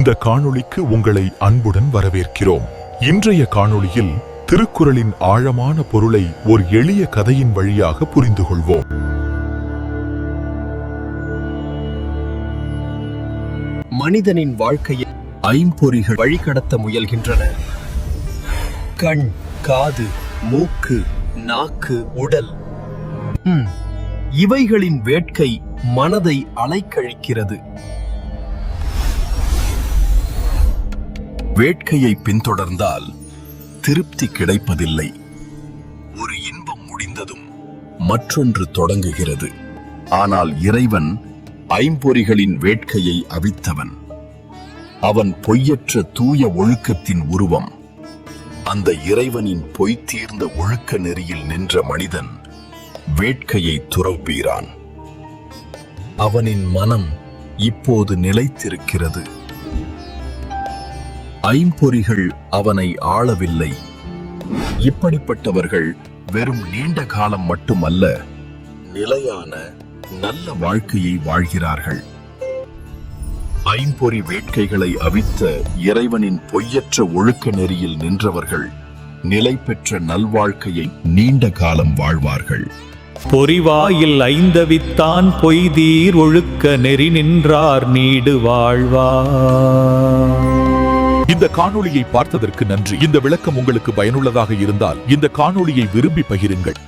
இந்த காணொளிக்கு உங்களை அன்புடன் வரவேற்கிறோம். இன்றைய காணொளியில் திருக்குறளின் ஆழமான பொருளை ஒரு எளிய கதையின் வழியாக புரிந்து கொள்வோம். மனிதனின் வாழ்க்கையை ஐம்பொறிகள் வழிகடத்த முயல்கின்றன. கண், காது, மூக்கு, நாக்கு, உடல். இவைகளின் வேட்கை மனதை அலைக்கழிக்கிறது. வேட்கையை பின்தொடர்ந்தால் திருப்தி கிடைப்பதில்லை. ஒரு இன்பம் முடிந்ததும் மற்றொன்று தொடங்குகிறது. ஆனால் இறைவன் ஐம்பொறிகளின் வேட்கையை அவித்தவன். அவன் பொய்யற்ற தூய ஒழுக்கத்தின் உருவம். அந்த இறைவனின் பொய்த்தீர்ந்த ஒழுக்க நெறியில் நின்ற மனிதன் வேட்கையை துறப்பீரான். அவனின் மனம் இப்போது நிலைத்திருக்கிறது. ஐம்பொறிகள் அவனை ஆளவில்லை. இப்படிப்பட்டவர்கள் வெறும் நீண்ட காலம் மட்டுமல்ல, நிலையான நல்ல வாழ்க்கையை வாழ்கிறார்கள். ஐம்பொறி வேட்கைகளை அவித்த இறைவனின் பொய்யற்ற ஒழுக்க நெறியில் நின்றவர்கள் நிலை பெற்ற நல்வாழ்க்கையை நீண்ட காலம் வாழ்வார்கள். பொறிவாயில் ஐந்தவித்தான் பொய்தீர் ஒழுக்க நெறி நின்றார் நீடு வாழ்வார். இந்த காணொளியை பார்த்ததற்கு நன்றி. இந்த விளக்கம் உங்களுக்கு பயனுள்ளதாக இருந்தால் இந்த காணொளியை விரும்பி பகிருங்கள்.